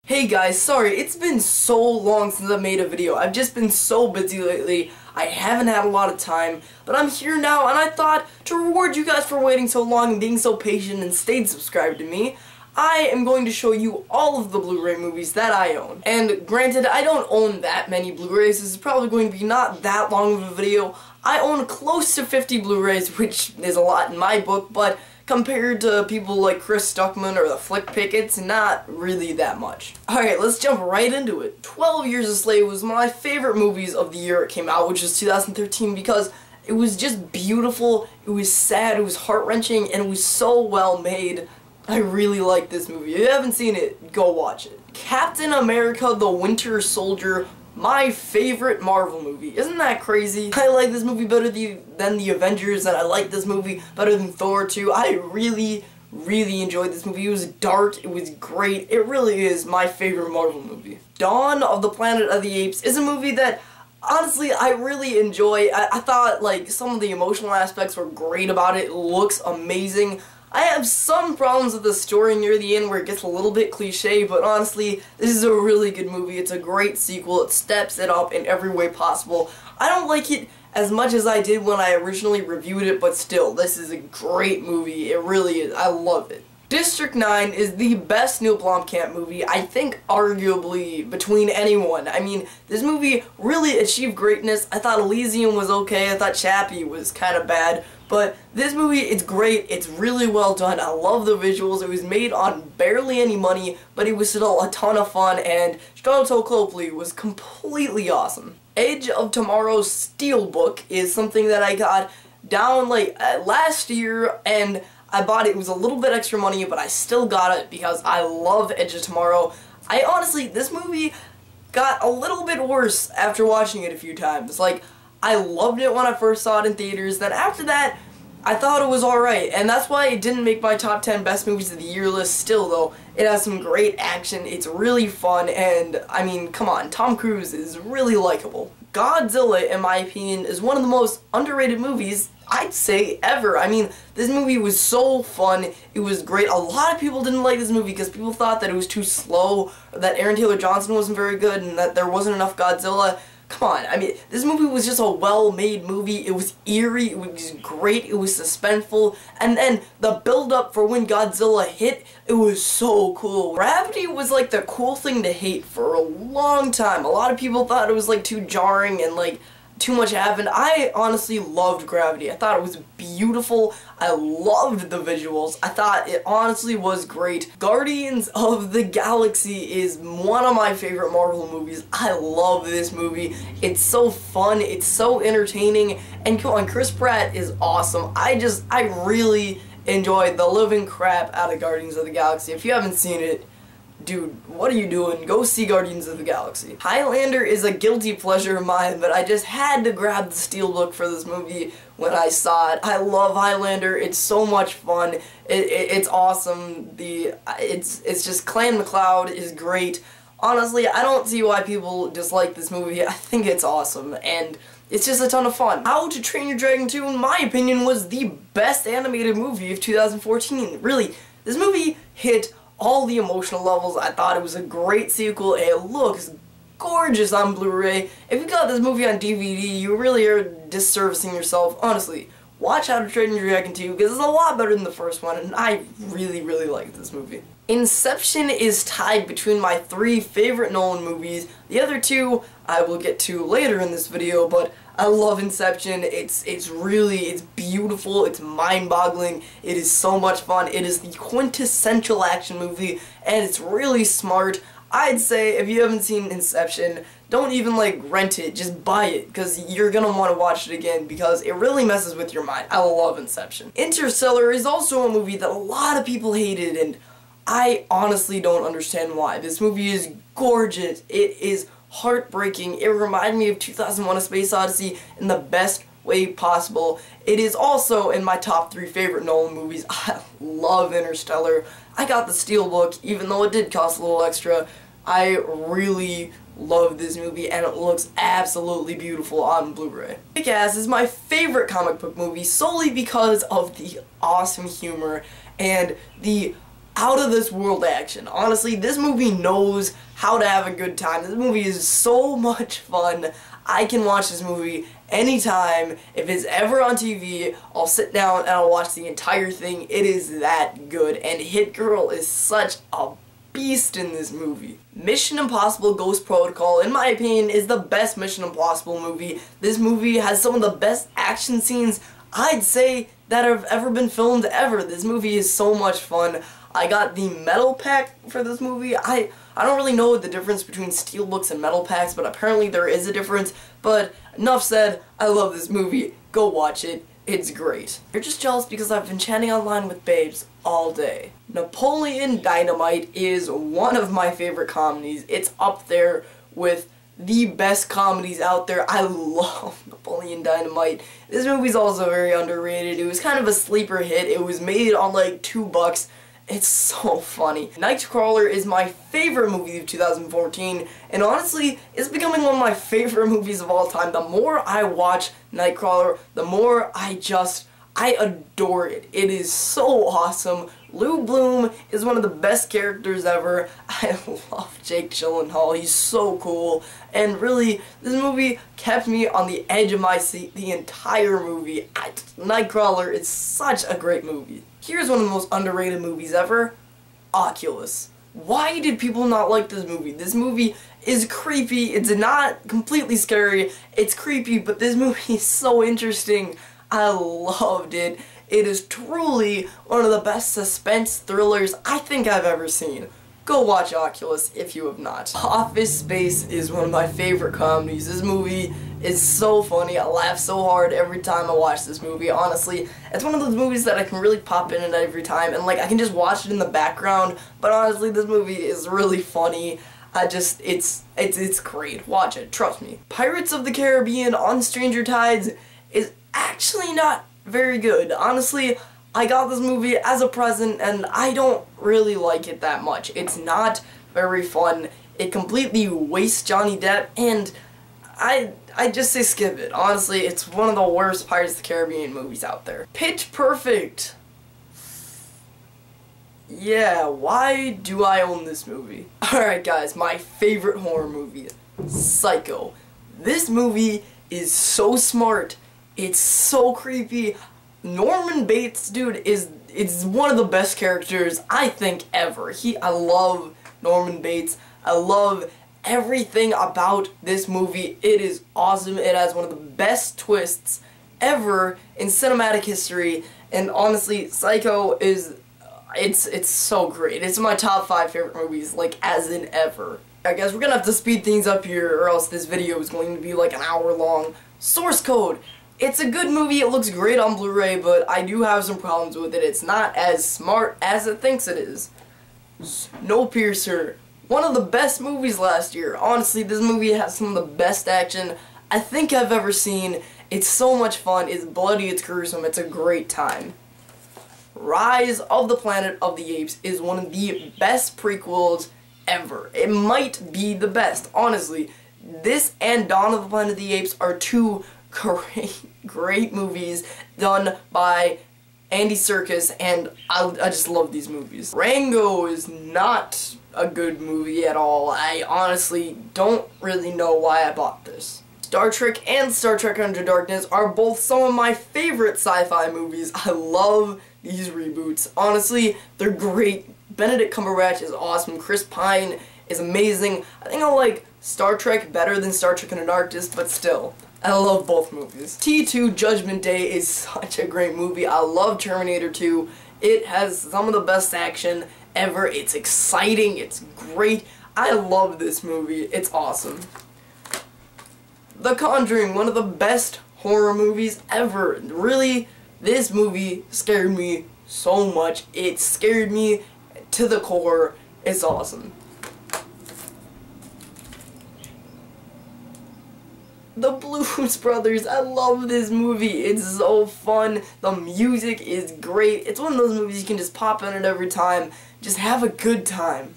Hey guys, sorry, it's been so long since I made a video. I've just been so busy lately. I haven't had a lot of time, but I'm here now and I thought to reward you guys for waiting so long and being so patient and stayed subscribed to me, I am going to show you all of the Blu-ray movies that I own. And granted, I don't own that many Blu-rays. This is probably going to be not that long of a video. I own close to 50 Blu-rays, which is a lot in my book, but compared to people like Chris Stuckman or the Flick Pick, it's not really that much. Alright, let's jump right into it. 12 Years a Slave was one of my favorite movies of the year it came out, which was 2013, because it was just beautiful, it was sad, it was heart-wrenching, and it was so well made. I really like this movie. If you haven't seen it, go watch it. Captain America the Winter Soldier, my favorite Marvel movie. Isn't that crazy? I like this movie better than the Avengers, and I like this movie better than Thor 2. I really enjoyed this movie. It was dark, it was great. It really is my favorite Marvel movie. Dawn of the Planet of the Apes is a movie that honestly I really enjoy. I thought like some of the emotional aspects were great about it. It looks amazing. I have some problems with the story near the end where it gets a little bit cliche, but honestly, this is a really good movie. It's a great sequel. It steps it up in every way possible. I don't like it as much as I did when I originally reviewed it, but still, this is a great movie. It really is. I love it. District 9 is the best Neil Blomkamp movie, I think arguably, between anyone. I mean, this movie really achieved greatness. I thought Elysium was okay, I thought Chappie was kind of bad, but this movie, it's great, it's really well done, I love the visuals, it was made on barely any money, but it was still a ton of fun, and Charlotte Copley was completely awesome. Edge of Tomorrow's Steelbook is something that I got down like last year, and I bought it. It was a little bit extra money, but I still got it because I love Edge of Tomorrow. I honestly, this movie got a little bit worse after watching it a few times. Like, I loved it when I first saw it in theaters, then after that, I thought it was alright, and that's why it didn't make my top 10 best movies of the year list still, though. It has some great action, it's really fun, and, I mean, come on, Tom Cruise is really likable. Godzilla, in my opinion, is one of the most underrated movies I'd say ever. I mean, this movie was so fun, it was great. A lot of people didn't like this movie because people thought that it was too slow, or that Aaron Taylor Johnson wasn't very good, and that there wasn't enough Godzilla. Come on, I mean, this movie was just a well-made movie. It was eerie, it was great, it was suspenseful, and then the build-up for when Godzilla hit, it was so cool. Gravity was like the cool thing to hate for a long time. A lot of people thought it was like too jarring and like too much happened. I honestly loved Gravity. I thought it was beautiful. I loved the visuals. I thought it honestly was great. Guardians of the Galaxy is one of my favorite Marvel movies. I love this movie. It's so fun. It's so entertaining. And come on, Chris Pratt is awesome. I really enjoyed the living crap out of Guardians of the Galaxy. If you haven't seen it, dude, what are you doing? Go see Guardians of the Galaxy. Highlander is a guilty pleasure of mine, but I just had to grab the steelbook for this movie when I saw it. I love Highlander. It's so much fun. It's awesome. It's just Clan MacLeod is great. Honestly, I don't see why people dislike this movie. I think it's awesome, and it's just a ton of fun. How to Train Your Dragon 2, in my opinion, was the best animated movie of 2014. Really, this movie hit all the emotional levels. I thought it was a great sequel. It looks gorgeous on Blu-ray. If you got this movie on DVD, you really are disservicing yourself. Honestly, watch How to Train Your Dragon 2 because it's a lot better than the first one, and I really like this movie. Inception is tied between my 3 favorite Nolan movies. The other 2 I will get to later in this video, but I love Inception. It's beautiful, it's mind-boggling, it is so much fun, it is the quintessential action movie, and it's really smart. I'd say if you haven't seen Inception, don't even like rent it, just buy it, because you're gonna want to watch it again, because it really messes with your mind. I love Inception. Interstellar is also a movie that a lot of people hated, and I honestly don't understand why. This movie is gorgeous, it is heartbreaking, it reminded me of 2001: A Space Odyssey in the best way possible. It is also in my top 3 favorite Nolan movies. I love Interstellar. I got the steelbook, even though it did cost a little extra. I really love this movie, and it looks absolutely beautiful on Blu-ray. Kick-Ass is my favorite comic book movie solely because of the awesome humor and the out of this world action. Honestly, this movie knows how to have a good time. This movie is so much fun. I can watch this movie anytime. If it's ever on TV, I'll sit down and I'll watch the entire thing. It is that good. And Hit Girl is such a beast in this movie. Mission Impossible Ghost Protocol, in my opinion, is the best Mission Impossible movie. This movie has some of the best action scenes, I'd say, that have ever been filmed ever. This movie is so much fun. I got the metal pack for this movie. I don't really know the difference between steelbooks and metal packs, but apparently there is a difference. But enough said, I love this movie. Go watch it. It's great. You're just jealous because I've been chatting online with babes all day. Napoleon Dynamite is one of my favorite comedies. It's up there with the best comedies out there. I love Napoleon Dynamite. This movie's also very underrated. It was kind of a sleeper hit. It was made on like $2. It's so funny. Nightcrawler is my favorite movie of 2014, and honestly, it's becoming one of my favorite movies of all time. The more I watch Nightcrawler, the more I adore it. It is so awesome. Lou Bloom is one of the best characters ever. I love Jake Gyllenhaal. He's so cool. And really, this movie kept me on the edge of my seat the entire movie. Nightcrawler is such a great movie. Here's one of the most underrated movies ever, Oculus. Why did people not like this movie? This movie is creepy. It's not completely scary. It's creepy, but this movie is so interesting. I loved it. It is truly one of the best suspense thrillers I think I've ever seen. Go watch Oculus if you have not. Office Space is one of my favorite comedies. This movie is so funny. I laugh so hard every time I watch this movie. Honestly, it's one of those movies that I can really pop in and every time, and like I can just watch it in the background. But honestly, this movie is really funny. It's great. Watch it, trust me. Pirates of the Caribbean on Stranger Tides is actually not very good. Honestly, I got this movie as a present and I don't really like it that much. It's not very fun. It completely wastes Johnny Depp, and I just say skip it. Honestly, it's one of the worst Pirates of the Caribbean movies out there. Pitch Perfect. Yeah, why do I own this movie? Alright guys, my favorite horror movie, Psycho. This movie is so smart. It's so creepy. Norman Bates, dude, is one of the best characters I think ever. I love Norman Bates. I love everything about this movie. It is awesome. It has one of the best twists ever in cinematic history, and honestly, Psycho is it's so great. It's my top 5 favorite movies, like as in ever. I guess we're gonna have to speed things up here, or else this video is going to be like an hour long. Source Code. It's a good movie, it looks great on Blu-ray, but I do have some problems with it. It's not as smart as it thinks it is. Snowpiercer, one of the best movies last year. Honestly, this movie has some of the best action I think I've ever seen. It's so much fun, it's bloody, it's gruesome, it's a great time. Rise of the Planet of the Apes is one of the best prequels ever. It might be the best, honestly. This and Dawn of the Planet of the Apes are two great movies done by Andy Serkis, and I just love these movies. Rango is not a good movie at all. I honestly don't really know why I bought this. Star Trek and Star Trek Under Darkness are both some of my favorite sci-fi movies. I love these reboots. Honestly, they're great. Benedict Cumberbatch is awesome. Chris Pine is amazing. I think I like Star Trek better than Star Trek Into Darkness, but still, I love both movies. T2 Judgment Day is such a great movie. I love Terminator 2. It has some of the best action ever. It's exciting. It's great. I love this movie. It's awesome. The Conjuring, one of the best horror movies ever. Really, this movie scared me so much. It scared me to the core. It's awesome. The Blues Brothers, I love this movie. It's so fun. The music is great. It's one of those movies you can just pop in it every time. Just have a good time.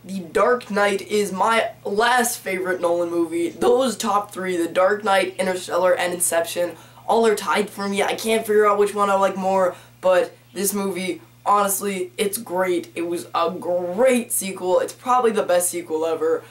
The Dark Knight is my last favorite Nolan movie. Those top 3, The Dark Knight, Interstellar, and Inception, all are tied for me. I can't figure out which one I like more, but this movie, honestly, it's great. It was a great sequel. It's probably the best sequel ever.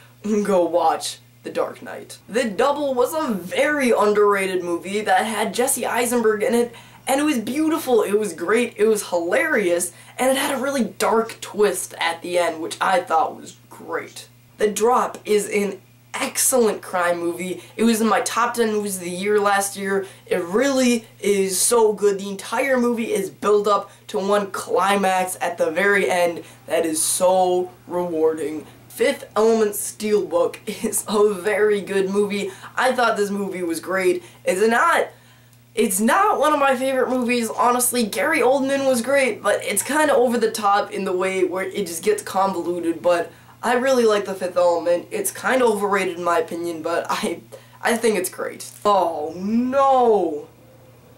Go watch The Dark Knight. The Double was a very underrated movie that had Jesse Eisenberg in it, and it was beautiful, it was great, it was hilarious, and it had a really dark twist at the end, which I thought was great. The Drop is an excellent crime movie. It was in my top 10 movies of the year last year. It really is so good. The entire movie is built up to one climax at the very end that is so rewarding. Fifth Element Steelbook is a very good movie. I thought this movie was great. It's not one of my favorite movies, honestly. Gary Oldman was great, but it's kind of over the top in the way where it just gets convoluted, but I really like The Fifth Element. It's kind of overrated in my opinion, but I think it's great. Oh no!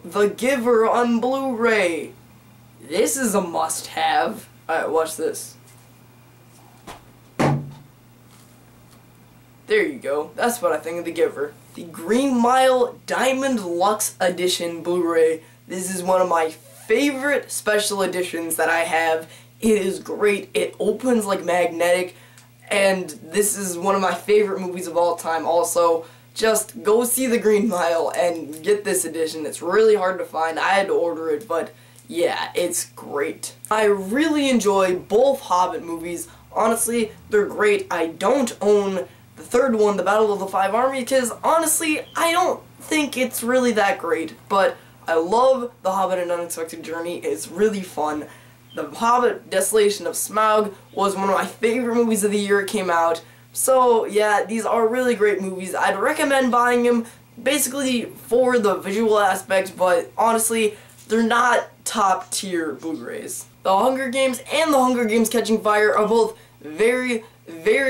The Giver on Blu-ray. This is a must-have. Alright, watch this. There you go. That's what I think of The Giver. The Green Mile Diamond Luxe Edition Blu-ray. This is one of my favorite special editions that I have. It is great. It opens like magnetic, and this is one of my favorite movies of all time. Also, just go see The Green Mile and get this edition. It's really hard to find. I had to order it, but yeah, it's great. I really enjoy both Hobbit movies. Honestly, they're great. I don't own the third one, The Battle of the Five Armies, because honestly, I don't think it's really that great, but I love The Hobbit: An Unexpected Journey. It's really fun. The Hobbit: Desolation of Smaug was one of my favorite movies of the year it came out. So yeah, these are really great movies. I'd recommend buying them basically for the visual aspects, but honestly, they're not top tier Blu-rays. The Hunger Games and The Hunger Games: Catching Fire are both very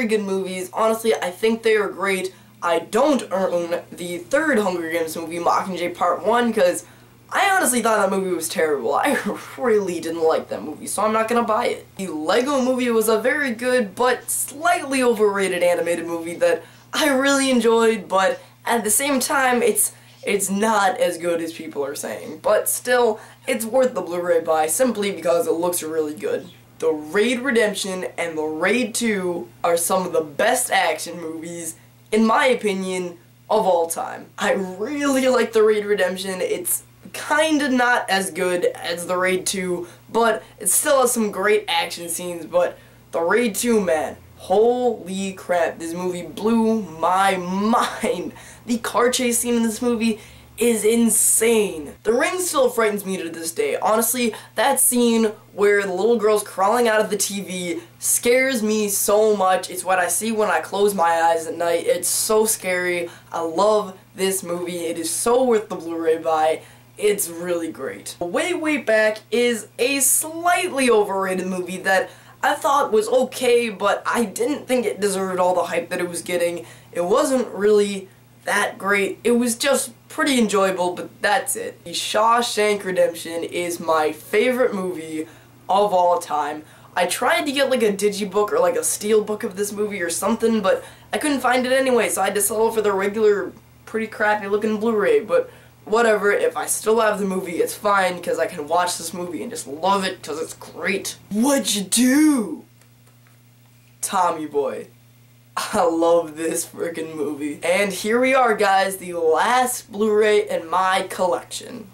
good movies. Honestly, I think they are great. I don't own the third Hunger Games movie, Mockingjay Part 1, because I honestly thought that movie was terrible. I really didn't like that movie, so I'm not gonna buy it. The Lego Movie was a very good, but slightly overrated animated movie that I really enjoyed, but at the same time, it's not as good as people are saying. But still, it's worth the Blu-ray buy, simply because it looks really good. The Raid Redemption and The Raid 2 are some of the best action movies, in my opinion, of all time. I really like The Raid Redemption. It's kinda not as good as The Raid 2, but it still has some great action scenes. But The Raid 2, man, holy crap, this movie blew my mind. The car chase scene in this movie is insane. The Ring still frightens me to this day. Honestly, that scene where the little girl's crawling out of the TV scares me so much. It's what I see when I close my eyes at night. It's so scary. I love this movie. It is so worth the Blu-ray buy. It's really great. Way Back is a slightly overrated movie that I thought was okay, but I didn't think it deserved all the hype that it was getting. It wasn't really that great. It was just pretty enjoyable, but that's it. The Shawshank Redemption is my favorite movie of all time. I tried to get like a digibook or like a steelbook of this movie or something, but I couldn't find it anyway, so I had to settle for the regular, pretty crappy looking Blu-ray, but whatever. If I still have the movie, it's fine, because I can watch this movie and just love it, because it's great. What'd you do? Tommy Boy. I love this freaking movie. And here we are, guys, the last Blu-ray in my collection.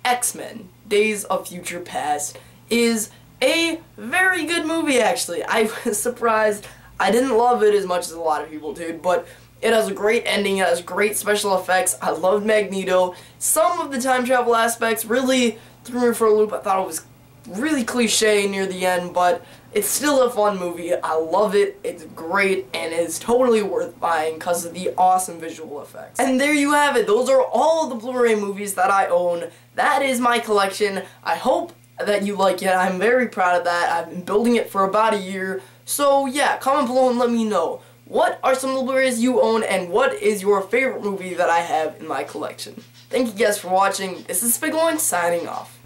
X-Men: Days of Future Past is a very good movie, actually. I was surprised. I didn't love it as much as a lot of people did, but it has a great ending, it has great special effects. I loved Magneto. Some of the time travel aspects really threw me for a loop. I thought it was really cliche near the end, but it's still a fun movie. I love it. It's great, and it's totally worth buying because of the awesome visual effects. And there you have it. Those are all the Blu-ray movies that I own. That is my collection. I hope that you like it. I'm very proud of that. I've been building it for about a year. So yeah, comment below and let me know. What are some of the Blu-rays you own, and what is your favorite movie that I have in my collection? Thank you guys for watching. This is Spiglin signing off.